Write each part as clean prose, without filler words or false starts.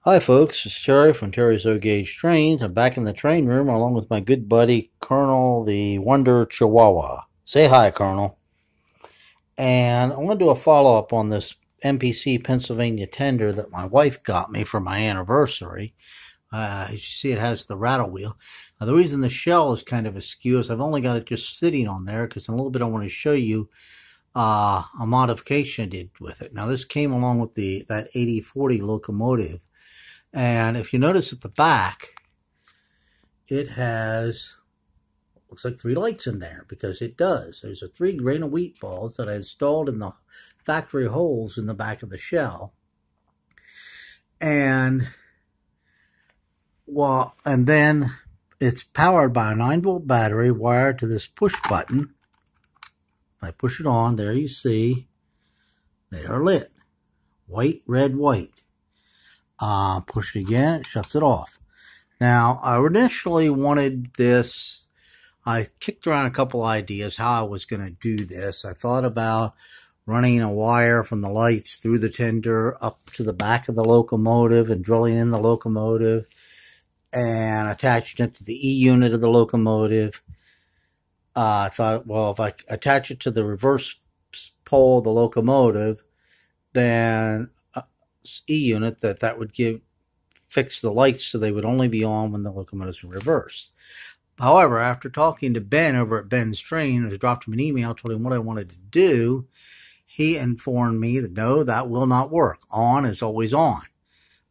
Hi folks, it's Terry from Terry's O-Gauge Trains. I'm back in the train room along with my good buddy Colonel the Wonder Chihuahua. Say hi, Colonel. And I want to do a follow-up on this MPC Pennsylvania tender that my wife got me for my anniversary. As you see, it has the rattle wheel. Now, the reason the shell is kind of askew is I've only got it just sitting on there because in a little bit I want to show you a modification I did with it. Now, this came along with that 8040 locomotive. And if you notice at the back, it has, looks like 3 lights in there, because it does. There's 3 grain of wheat balls that I installed in the factory holes in the back of the shell. And, well, and then it's powered by a 9-volt battery wired to this push button. If I push it on, there you see, they are lit. White, red, white. Push it again, it shuts it off. Now, I initially wanted this, I kicked around a couple ideas how I was going to do this. I thought about running a wire from the lights through the tender up to the back of the locomotive and drilling in the locomotive and attaching it to the E unit of the locomotive. I thought, well, if I attach it to the reverse pole of the locomotive, then E unit that would fix the lights so they would only be on when the locomotives were reversed. However, after talking to Ben over at Ben's Train, I dropped him an email, told him what I wanted to do. He informed me that no, that will not work. On is always on.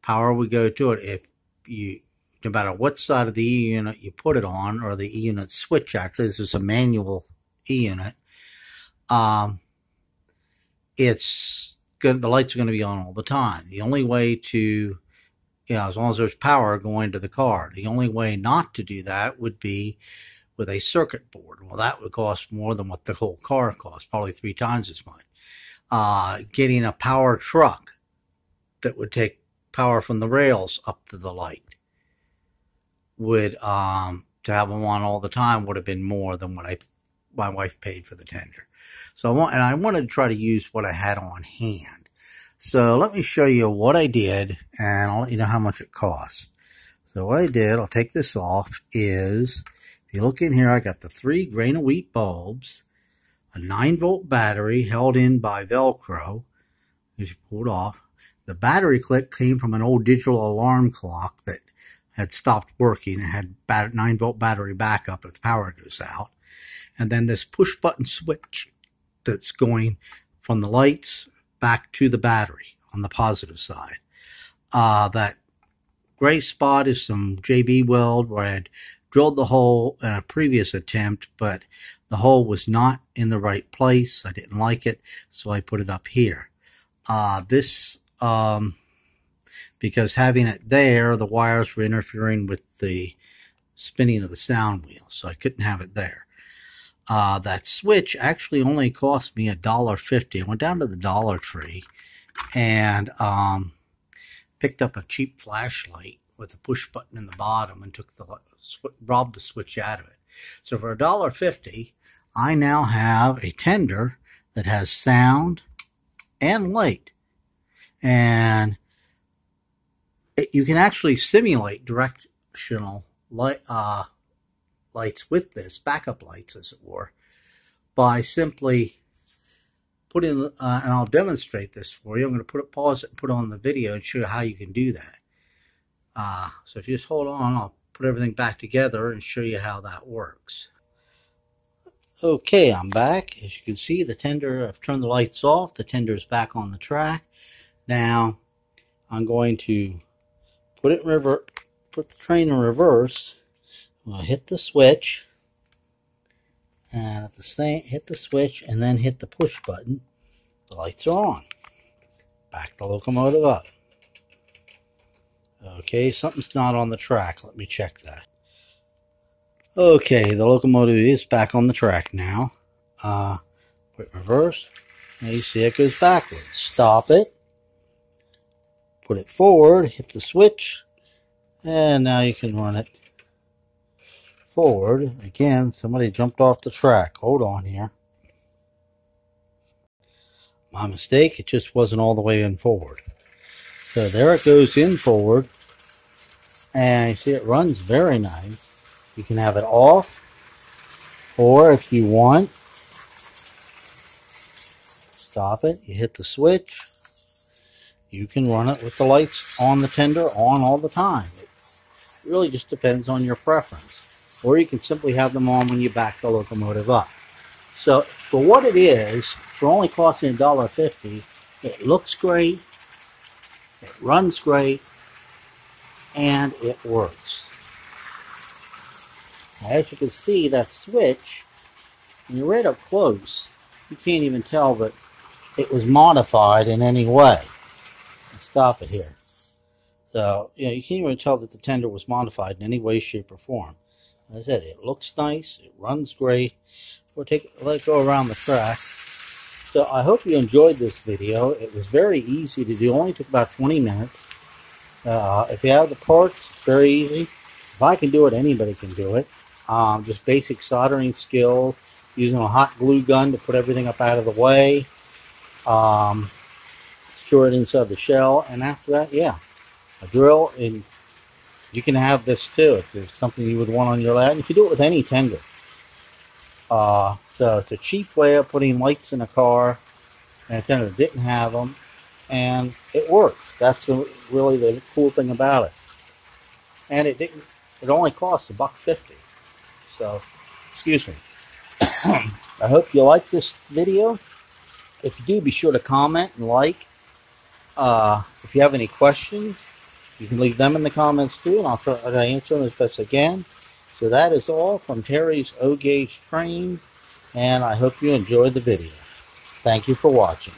Power would go to it if you, no matter what side of the E unit you put it on, or the E unit switch. Actually, this is a manual E unit. It's good. The lights are going to be on all the time. The only way to, as long as there's power going to the car, the only way not to do that would be with a circuit board. Well, that would cost more than what the whole car costs, probably 3 times as much. Getting a power truck that would take power from the rails up to the light would, to have them on all the time, would have been more than what my wife paid for the tender. So I wanted to try to use what I had on hand. So let me show you what I did, and I'll let you know how much it costs. So what I did, I'll take this off, is, if you look in here, I got the 3 grain of wheat bulbs, a 9-volt battery held in by Velcro, as you pull it off. The battery clip came from an old digital alarm clock that had stopped working and had 9-volt battery backup if the power goes out. And then this push button switch that's going from the lights back to the battery on the positive side. That gray spot is some JB weld where I had drilled the hole in a previous attempt, but the hole was not in the right place. I didn't like it, so I put it up here. Because having it there, the wires were interfering with the spinning of the sound wheel, so I couldn't have it there. That switch actually only cost me $1.50. I went down to the Dollar Tree and picked up a cheap flashlight with a push button in the bottom and robbed the switch out of it. So for $1.50, I now have a tender that has sound and light. And you can actually simulate directional light, lights with this, backup lights as it were, by simply putting, and I'll demonstrate this for you. I'm going to pause it and put on the video and show you how you can do that. So if you just hold on, I'll put everything back together and show you how that works. Okay, I'm back. As you can see, the tender, I've turned the lights off. The tender is back on the track. Now, I'm going to put the train in reverse. I'll hit the switch, and at the same, hit the switch, and then hit the push button. The lights are on. Back the locomotive up. Okay, something's not on the track. Let me check that. Okay, the locomotive is back on the track now. Put reverse. Now you see it goes backwards. Stop it. Put it forward. Hit the switch, and now you can run it forward. Again, somebody jumped off the track. Hold on here. My mistake, it just wasn't all the way in forward. So there it goes in forward, and you see it runs very nice. You can have it off, or if you want, stop it, you hit the switch, you can run it with the lights on the tender on all the time. It really just depends on your preference. Or you can simply have them on when you back the locomotive up. So for what it is, for only costing $1.50, it looks great, it runs great, and it works. Now, as you can see, that switch, when you're right up close, you can't even tell that it was modified in any way. Let's stop it here. So, you can't even tell that the tender was modified in any way, shape, or form. As I said, it looks nice, it runs great. We'll let it go around the track. So I hope you enjoyed this video. It was very easy to do, only took about 20 minutes. If you have the parts, it's very easy. If I can do it, anybody can do it. Just basic soldering skill, using a hot glue gun to put everything up out of the way. Secure it inside the shell, and after that, yeah, a drill, and you can have this too if there's something you would want on your lab. You can do it with any tender. So it's a cheap way of putting lights in a car, and a tender didn't have them, and it works. That's really the cool thing about it. And it only costs $1.50. So, excuse me. I hope you like this video. If you do, be sure to comment and like. If you have any questions, you can leave them in the comments too, and I'll try to answer them as best I can. So that is all from Terry's O-Gauge Train, and I hope you enjoyed the video. Thank you for watching.